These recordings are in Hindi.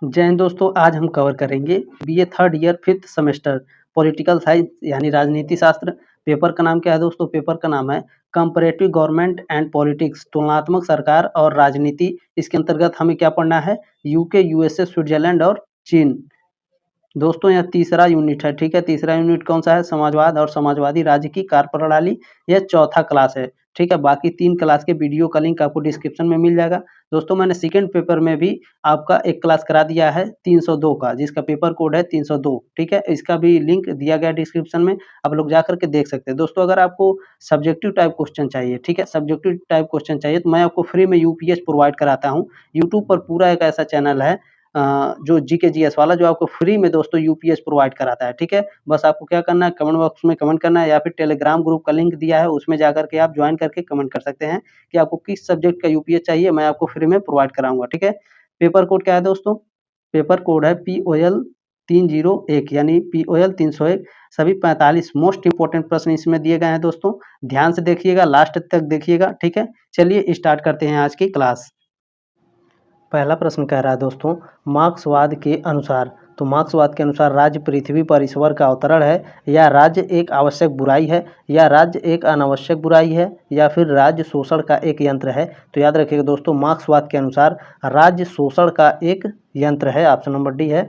जय हिंद दोस्तों, आज हम कवर करेंगे BA third year fifth semester political science यानी राजनीति शास्त्र। पेपर का नाम क्या है दोस्तों? पेपर का नाम है कंपैरेटिव गवर्नमेंट एंड पॉलिटिक्स, तुलनात्मक सरकार और राजनीति। इसके अंतर्गत हमें क्या पढ़ना है? यूके, यूएसए, स्विट्जरलैंड और चीन। दोस्तों यह तीसरा यूनिट है, ठीक है। तीसरा यूनिट कौन सा है? समाजवाद और समाजवादी राज्य की कार्यप्रणाली। यह चौथा क्लास है, ठीक है। बाकी 3 क्लास के वीडियो का लिंक आपको डिस्क्रिप्शन में मिल जाएगा। दोस्तों मैंने सेकंड पेपर में भी आपका एक क्लास करा दिया है 302 का, जिसका पेपर कोड है 302, ठीक है। इसका भी लिंक दिया गया डिस्क्रिप्शन में, आप लोग जा करके देख सकते हैं। दोस्तों अगर आपको सब्जेक्टिव टाइप क्वेश्चन चाहिए, ठीक है, सब्जेक्टिव टाइप क्वेश्चन चाहिए तो मैं आपको फ्री में यूपीएस प्रोवाइड कराता हूँ। यूट्यूब पर पूरा एक ऐसा चैनल है जो जीके जीएस वाला, जो आपको फ्री में दोस्तों यूपीएस प्रोवाइड कराता है, ठीक है। बस आपको क्या करना है, कमेंट बॉक्स में कमेंट करना है या फिर टेलीग्राम ग्रुप का लिंक दिया है, उसमें जाकर के आप ज्वाइन करके कमेंट कर सकते हैं कि आपको किस सब्जेक्ट का यूपीएस चाहिए, मैं आपको फ्री में प्रोवाइड कराऊंगा, ठीक है। पेपर कोड क्या है दोस्तों? पेपर कोड है POL 301 यानी POL 301। सभी 45 मोस्ट इंपोर्टेंट प्रश्न इसमें दिए गए हैं दोस्तों, ध्यान से देखिएगा, लास्ट तक देखिएगा, ठीक है। चलिए स्टार्ट करते हैं आज की क्लास। पहला प्रश्न कह रहा है दोस्तों, मार्क्सवाद के अनुसार, तो मार्क्सवाद के अनुसार राज्य पृथ्वी पर ईश्वर का अवतरण है, या राज्य एक आवश्यक बुराई है, या राज्य एक अनावश्यक बुराई है, या फिर राज्य शोषण का एक यंत्र है। तो याद रखिएगा दोस्तों, मार्क्सवाद के अनुसार राज्य शोषण का एक यंत्र है। ऑप्शन नंबर डी है।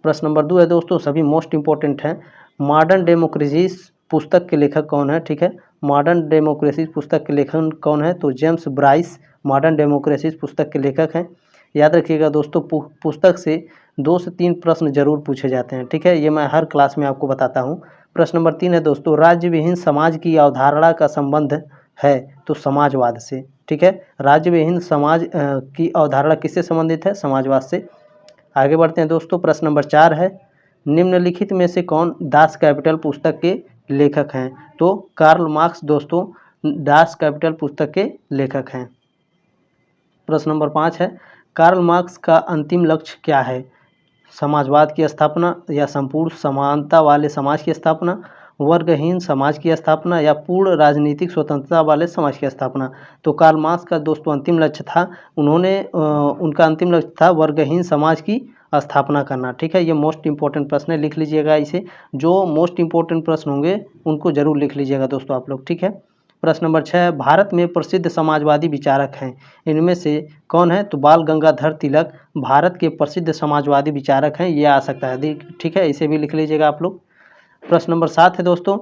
प्रश्न नंबर 2 है दोस्तों, सभी मोस्ट इंपॉर्टेंट हैं। मॉडर्न डेमोक्रेसीज पुस्तक के लेखक कौन है? ठीक है, मॉडर्न डेमोक्रेसीज पुस्तक के लेखक कौन है? तो जेम्स ब्राइस मॉडर्न डेमोक्रेसीज पुस्तक के लेखक हैं। याद रखिएगा दोस्तों, पुस्तक से 2 से 3 प्रश्न जरूर पूछे जाते हैं, ठीक है, ये मैं हर क्लास में आपको बताता हूँ। प्रश्न नंबर 3 है दोस्तों, राज्य विहीन समाज की अवधारणा का संबंध है? तो समाजवाद से, ठीक है। राज्य विहीन समाज की अवधारणा किससे संबंधित है? समाजवाद से। आगे बढ़ते हैं दोस्तों, प्रश्न नंबर 4 है, निम्नलिखित में से कौन दास कैपिटल पुस्तक के लेखक हैं? तो कार्ल मार्क्स दोस्तों दास कैपिटल पुस्तक के लेखक हैं। प्रश्न नंबर 5 है, कार्ल मार्क्स का अंतिम लक्ष्य क्या है? समाजवाद की स्थापना, या संपूर्ण समानता वाले समाज की स्थापना, वर्गहीन समाज की स्थापना, या पूर्ण राजनीतिक स्वतंत्रता वाले समाज की स्थापना। तो कार्ल मार्क्स का दोस्तों अंतिम लक्ष्य था, उनका अंतिम लक्ष्य था वर्गहीन समाज की स्थापना करना, ठीक है। ये मोस्ट इंपॉर्टेंट प्रश्न है, लिख लीजिएगा इसे। जो मोस्ट इंपॉर्टेंट प्रश्न होंगे उनको जरूर लिख लीजिएगा दोस्तों आप लोग, ठीक है। प्रश्न नंबर 6, भारत में प्रसिद्ध समाजवादी विचारक हैं, इनमें से कौन है? तो बाल गंगाधर तिलक भारत के प्रसिद्ध समाजवादी विचारक हैं, ये आ सकता है, ठीक है, इसे भी लिख लीजिएगा आप लोग। प्रश्न नंबर 7 है दोस्तों,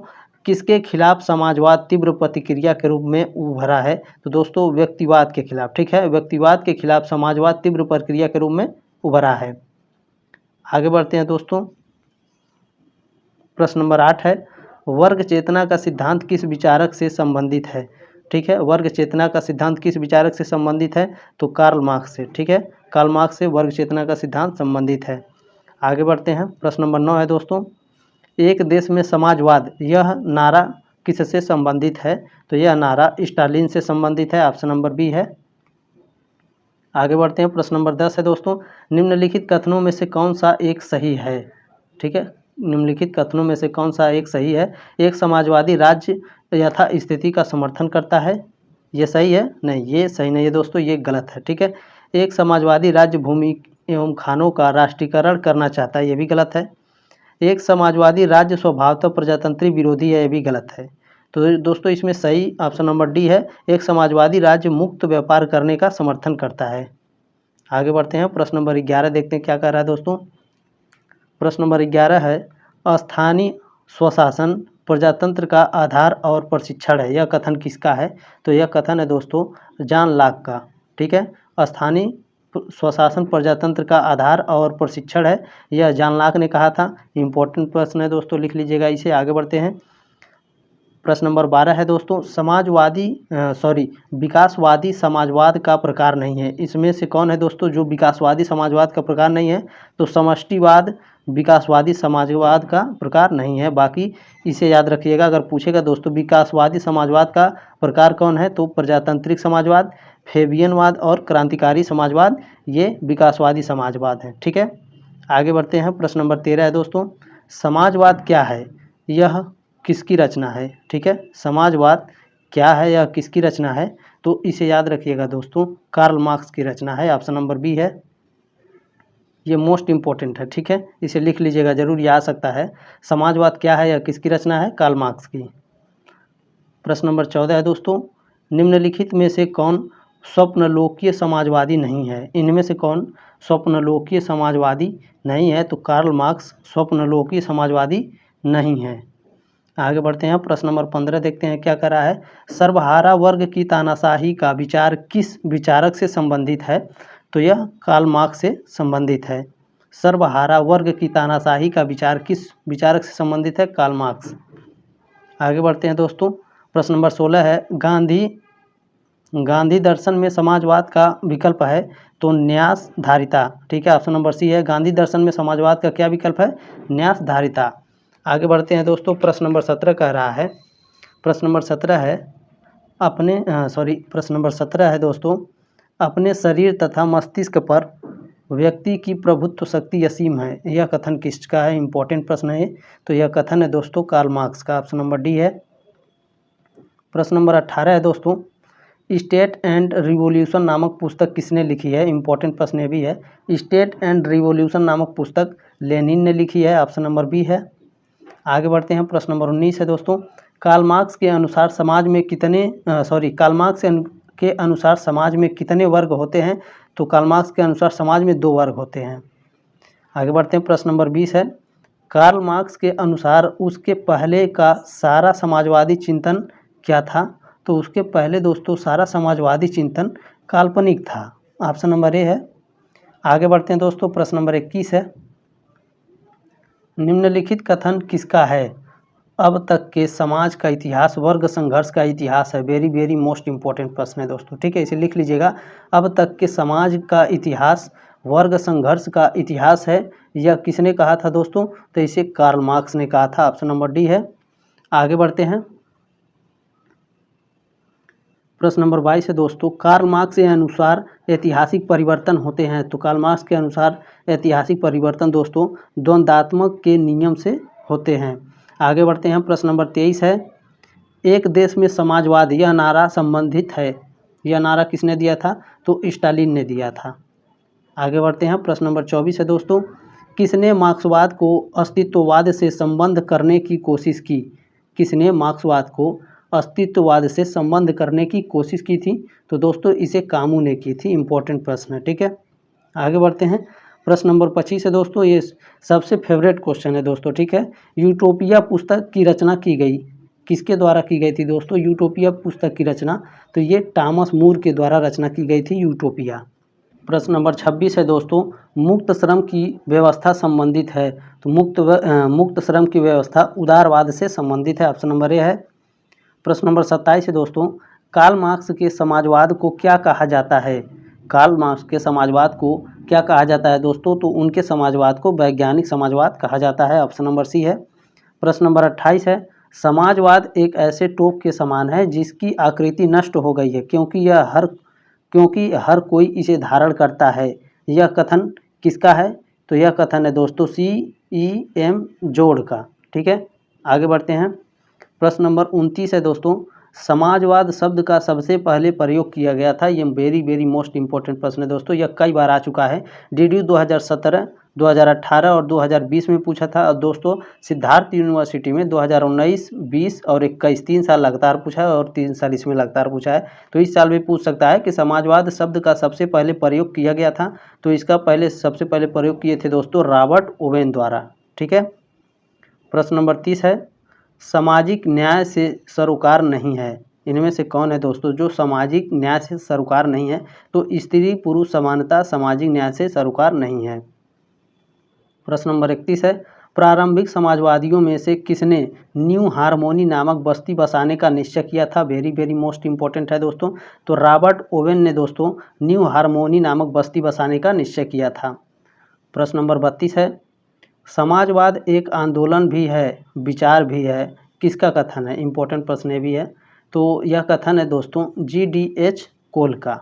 किसके खिलाफ समाजवाद तीव्र प्रतिक्रिया के रूप में उभरा है? तो दोस्तों व्यक्तिवाद के खिलाफ, ठीक है, व्यक्तिवाद के खिलाफ समाजवाद तीव्र प्रतिक्रिया के रूप में उभरा है। आगे बढ़ते हैं दोस्तों, प्रश्न नंबर 8 है, वर्ग चेतना का सिद्धांत किस विचारक से संबंधित है? ठीक है, वर्ग चेतना का सिद्धांत किस विचारक से संबंधित है? तो कार्ल मार्क्स से, ठीक है, कार्ल मार्क्स से वर्ग चेतना का सिद्धांत संबंधित है। आगे बढ़ते हैं, प्रश्न नंबर 9 है दोस्तों, एक देश में समाजवाद, यह नारा किससे संबंधित है? तो यह नारा स्टालिन से संबंधित है। ऑप्शन नंबर बी है। आगे बढ़ते हैं, प्रश्न नंबर 10 है दोस्तों, निम्नलिखित कथनों में से कौन सा एक सही है? ठीक है, निम्नलिखित कथनों में से कौन सा एक सही है? एक समाजवादी राज्य यथा स्थिति का समर्थन करता है, ये सही है? नहीं, ये सही नहीं है दोस्तों, ये गलत है, ठीक है। एक समाजवादी राज्य भूमि एवं खानों का राष्ट्रीयकरण करना चाहता है, ये भी गलत है। एक समाजवादी राज्य स्वभावतः प्रजातंत्री विरोधी है, ये भी गलत है। तो दोस्तों इसमें सही ऑप्शन नंबर डी है, एक समाजवादी राज्य मुक्त व्यापार करने का समर्थन करता है। आगे बढ़ते हैं, प्रश्न नंबर 11 देखते हैं क्या कह रहा है दोस्तों। प्रश्न नंबर 11 है, स्थानीय स्वशासन प्रजातंत्र का आधार और प्रशिक्षण है, यह कथन किसका है? तो यह कथन है दोस्तों जॉन लॉक का, ठीक है। स्थानीय स्वशासन प्रजातंत्र का आधार और प्रशिक्षण है, यह जॉन लॉक ने कहा था। इंपॉर्टेंट प्रश्न है दोस्तों, लिख लीजिएगा इसे। आगे बढ़ते हैं, प्रश्न नंबर 12 है दोस्तों, विकासवादी समाजवाद का प्रकार नहीं है, इसमें से कौन है दोस्तों जो विकासवादी समाजवाद का प्रकार नहीं है? तो समष्टिवाद विकासवादी समाजवाद का प्रकार नहीं है। बाकी इसे याद रखिएगा, अगर पूछेगा दोस्तों विकासवादी समाजवाद का प्रकार कौन है, तो प्रजातांत्रिक समाजवाद, फेबियनवाद और क्रांतिकारी समाजवाद, ये विकासवादी समाजवाद है, ठीक है। आगे बढ़ते हैं, प्रश्न नंबर 13 है दोस्तों, समाजवाद क्या है, यह किसकी रचना है? ठीक है, समाजवाद क्या है, यह किसकी रचना है? तो इसे याद रखिएगा दोस्तों, कार्ल मार्क्स की रचना है। ऑप्शन नंबर बी है। ये मोस्ट इम्पोर्टेंट है, ठीक है, इसे लिख लीजिएगा जरूर, ये आ सकता है। समाजवाद क्या है या किसकी रचना है? कार्ल मार्क्स की। प्रश्न नंबर 14 है दोस्तों, निम्नलिखित में से कौन स्वप्नलोकीय समाजवादी नहीं है? इनमें से कौन स्वप्नलोकीय समाजवादी नहीं है? तो कार्ल मार्क्स स्वप्नलोकीय समाजवादी नहीं है। आगे बढ़ते हैं, प्रश्न नंबर 15 देखते हैं क्या कर रहा है। सर्वहारा वर्ग की तानाशाही का विचार किस विचारक से संबंधित है? तो यह कार्ल मार्क्स से संबंधित है। सर्वहारा वर्ग की तानाशाही का विचार किस विचारक से संबंधित है? Karl Marx. आगे बढ़ते हैं दोस्तों, प्रश्न नंबर 16 है, गांधी दर्शन में समाजवाद का विकल्प है? तो न्यासधारिता, ठीक है, ऑप्शन नंबर सी है। गांधी दर्शन में समाजवाद का क्या विकल्प है? न्यासधारिता। आगे बढ़ते हैं दोस्तों, प्रश्न नंबर 17 कह रहा है, प्रश्न नंबर 17 है प्रश्न नंबर 17 है दोस्तों, अपने शरीर तथा मस्तिष्क पर व्यक्ति की प्रभुत्व शक्ति असीम है, यह कथन किसका है? इंपॉर्टेंट प्रश्न है। तो यह कथन है दोस्तों कार्ल मार्क्स का, ऑप्शन नंबर डी है। प्रश्न नंबर 18 है दोस्तों, स्टेट एंड रिवॉल्यूशन नामक पुस्तक किसने लिखी है? इंपॉर्टेंट प्रश्न भी है। स्टेट एंड रिवॉल्यूशन नामक पुस्तक लेनिन ने लिखी है, ऑप्शन नंबर बी है। आगे बढ़ते हैं, प्रश्न नंबर 19 है दोस्तों, कार्ल मार्क्स के अनुसार समाज में कितने वर्ग होते हैं? तो कार्ल मार्क्स के अनुसार समाज में 2 वर्ग होते हैं। आगे बढ़ते हैं, प्रश्न नंबर 20 है, कार्ल मार्क्स के अनुसार उसके पहले का सारा समाजवादी चिंतन क्या था? तो उसके पहले दोस्तों सारा समाजवादी चिंतन काल्पनिक था, ऑप्शन नंबर ए है। आगे बढ़ते हैं दोस्तों, प्रश्न नंबर 21 है, निम्नलिखित कथन किसका है? अब तक के समाज का इतिहास वर्ग संघर्ष का इतिहास है। वेरी वेरी मोस्ट इम्पोर्टेंट प्रश्न है दोस्तों, ठीक है, इसे लिख लीजिएगा। अब तक के समाज का इतिहास वर्ग संघर्ष का इतिहास है, यह किसने कहा था दोस्तों? तो इसे कार्ल मार्क्स ने कहा था, ऑप्शन नंबर डी है। आगे बढ़ते हैं, प्रश्न नंबर 22 है दोस्तों, कार्ल मार्क्स के अनुसार ऐतिहासिक परिवर्तन होते हैं? तो कार्ल मार्क्स के अनुसार ऐतिहासिक परिवर्तन दोस्तों द्वंद्वात्मक के नियम से होते हैं। आगे बढ़ते हैं, प्रश्न नंबर 23 है, एक देश में समाजवाद, यह नारा संबंधित है, यह नारा किसने दिया था? तो स्टालिन ने दिया था। आगे बढ़ते हैं, प्रश्न नंबर 24 है दोस्तों, किसने मार्क्सवाद को अस्तित्ववाद से संबंध करने की कोशिश की? किसने मार्क्सवाद को अस्तित्ववाद से संबंध करने की कोशिश की थी? तो दोस्तों इसे कामू ने की थी। इंपॉर्टेंट प्रश्न है, ठीक है। आगे बढ़ते हैं, प्रश्न नंबर 25 है दोस्तों, ये सबसे फेवरेट क्वेश्चन है दोस्तों, ठीक है। यूटोपिया पुस्तक की रचना की गई, किसके द्वारा की गई थी दोस्तों? यूटोपिया पुस्तक की रचना, तो ये टॉमस मूर के द्वारा रचना की गई थी यूटोपिया। प्रश्न नंबर 26 है दोस्तों, मुक्त श्रम की व्यवस्था संबंधित है? तो मुक्त श्रम की व्यवस्था उदारवाद से संबंधित है, ऑप्शन नंबर ए है। प्रश्न नंबर 27 है दोस्तों, कार्ल मार्क्स के समाजवाद को क्या कहा जाता है? कार्ल मार्क्स के समाजवाद को क्या कहा जाता है दोस्तों? तो उनके समाजवाद को वैज्ञानिक समाजवाद कहा जाता है, ऑप्शन नंबर सी है। प्रश्न नंबर 28 है, समाजवाद एक ऐसे टोप के समान है जिसकी आकृति नष्ट हो गई है क्योंकि हर कोई इसे धारण करता है, यह कथन किसका है? तो यह कथन है दोस्तों CEM जोड़ का, ठीक है। आगे बढ़ते हैं, प्रश्न नंबर 29 है दोस्तों, समाजवाद शब्द का सबसे पहले प्रयोग किया गया था, ये वेरी वेरी मोस्ट इंपॉर्टेंट प्रश्न है दोस्तों, यह कई बार आ चुका है। DDU 2017, 2018 और 2020 में पूछा था, और दोस्तों सिद्धार्थ यूनिवर्सिटी में 2019, 20 और 21 3 साल लगातार पूछा है, और 3 साल इसमें लगातार पूछा है। तो इस साल भी पूछ सकता है कि समाजवाद शब्द का सबसे पहले प्रयोग किया गया था, तो इसका सबसे पहले प्रयोग किए थे दोस्तों रॉबर्ट ओवेन द्वारा, ठीक है। प्रश्न नंबर 30 है, सामाजिक न्याय से सरोकार नहीं है, इनमें से कौन है दोस्तों जो सामाजिक न्याय से सरोकार नहीं है? तो स्त्री पुरुष समानता सामाजिक न्याय से सरोकार नहीं है। प्रश्न नंबर 31 है, प्रारंभिक समाजवादियों में से किसने न्यू हार्मोनी नामक बस्ती बसाने का निश्चय किया था? वेरी वेरी मोस्ट इंपॉर्टेंट है दोस्तों, तो रॉबर्ट ओवेन ने दोस्तों न्यू हार्मोनी नामक बस्ती बसाने का निश्चय किया था। प्रश्न नंबर 32 है, समाजवाद एक आंदोलन भी है विचार भी है, किसका कथन है? इंपॉर्टेंट प्रश्न ये भी है, तो यह कथन है दोस्तों GDH कोल का।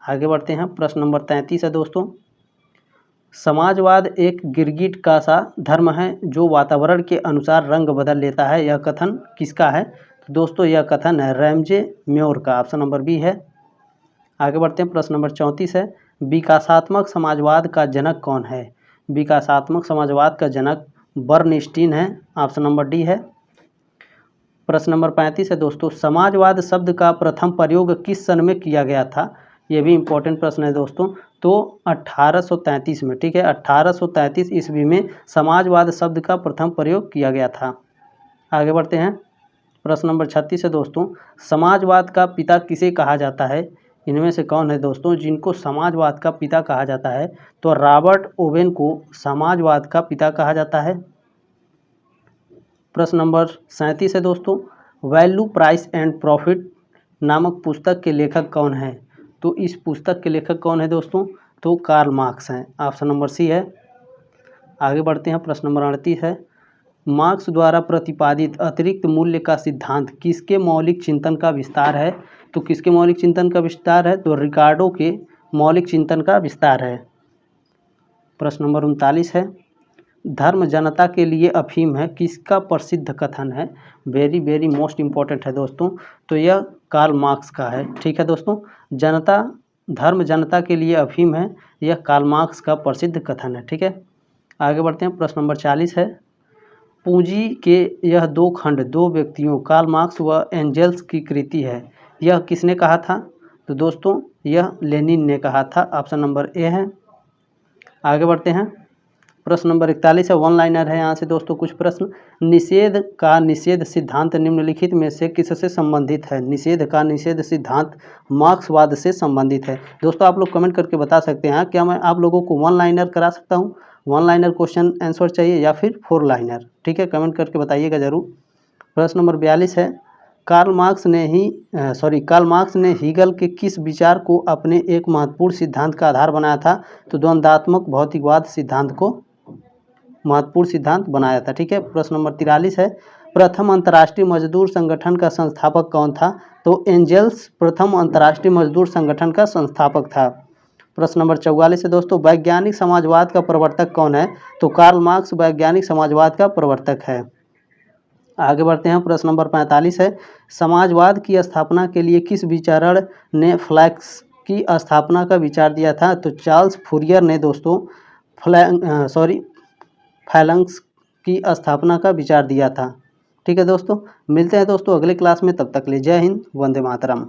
आगे बढ़ते हैं, प्रश्न नंबर 33 है दोस्तों, समाजवाद एक गिरगिट का सा धर्म है जो वातावरण के अनुसार रंग बदल लेता है, यह कथन किसका है? तो दोस्तों यह कथन है रैमजे म्योर का, ऑप्शन नंबर बी है। आगे बढ़ते हैं, प्रश्न नंबर 34 है, विकासात्मक समाजवाद का जनक कौन है? विकासात्मक समाजवाद का जनक बर्नस्टीन है। ऑप्शन नंबर डी है। प्रश्न नंबर 35 है दोस्तों, समाजवाद शब्द का प्रथम प्रयोग किस सन में किया गया था? ये भी इम्पोर्टेंट प्रश्न है दोस्तों। तो 1833 में, ठीक है, 1833 ईस्वी में समाजवाद शब्द का प्रथम प्रयोग किया गया था। आगे बढ़ते हैं। प्रश्न नंबर 36 है दोस्तों, समाजवाद का पिता किसे कहा जाता है? इनमें से कौन है दोस्तों जिनको समाजवाद का पिता कहा जाता है? तो रॉबर्ट ओवेन को समाजवाद का पिता कहा जाता है। प्रश्न नंबर 37 है दोस्तों, वैल्यू प्राइस एंड प्रॉफिट नामक पुस्तक के लेखक कौन है? तो इस पुस्तक के लेखक कौन है दोस्तों? तो कार्ल मार्क्स हैं। ऑप्शन नंबर सी है। आगे बढ़ते हैं। प्रश्न नंबर 38 है, मार्क्स द्वारा प्रतिपादित अतिरिक्त मूल्य का सिद्धांत किसके मौलिक चिंतन का विस्तार है? तो किसके मौलिक चिंतन का विस्तार है? तो रिकार्डो के मौलिक चिंतन का विस्तार है। प्रश्न नंबर 39 है, धर्म जनता के लिए अफीम है किसका प्रसिद्ध कथन है? वेरी वेरी मोस्ट इम्पॉर्टेंट है दोस्तों। तो यह कार्ल मार्क्स का है। ठीक है दोस्तों, धर्म जनता के लिए अफीम है, यह कार्ल मार्क्स का प्रसिद्ध कथन है। ठीक है, आगे बढ़ते हैं। प्रश्न नंबर 40 है, पूंजी के यह दो खंड दो व्यक्तियों कार्ल मार्क्स व एंजेल्स की कृति है, यह किसने कहा था? तो दोस्तों यह लेनिन ने कहा था। ऑप्शन नंबर ए है। आगे बढ़ते हैं। प्रश्न नंबर 41 है, वन लाइनर है यहाँ से दोस्तों कुछ प्रश्न। निषेध सिद्धांत निम्नलिखित में से किससे संबंधित है? निषेध सिद्धांत मार्क्सवाद से संबंधित है। दोस्तों आप लोग कमेंट करके बता सकते हैं, क्या मैं आप लोगों को वन लाइनर करा सकता हूँ? वन लाइनर क्वेश्चन आंसर चाहिए या फिर फोर लाइनर? ठीक है, कमेंट करके बताइएगा जरूर। प्रश्न नंबर 42 है, कार्ल मार्क्स ने हीगल के किस विचार को अपने एक महत्वपूर्ण सिद्धांत का आधार बनाया था? तो द्वंद्वात्मक भौतिकवाद सिद्धांत को महत्वपूर्ण सिद्धांत बनाया था। ठीक है, प्रश्न नंबर 43 है, प्रथम अंतर्राष्ट्रीय मजदूर संगठन का संस्थापक कौन था? तो एंजेल्स प्रथम अंतर्राष्ट्रीय मजदूर संगठन का संस्थापक था। प्रश्न नंबर 44 है दोस्तों, वैज्ञानिक समाजवाद का प्रवर्तक कौन है? तो कार्ल मार्क्स वैज्ञानिक समाजवाद का प्रवर्तक है। आगे बढ़ते हैं। प्रश्न नंबर 45 है, समाजवाद की स्थापना के लिए किस विचारक ने फ्लैक्स की स्थापना का विचार दिया था? तो चार्ल्स फूरियर ने दोस्तों फैलंक्स की स्थापना का विचार दिया था। ठीक है दोस्तों, मिलते हैं दोस्तों अगले क्लास में, तब तक ले जय हिंद, वंदे मातरम।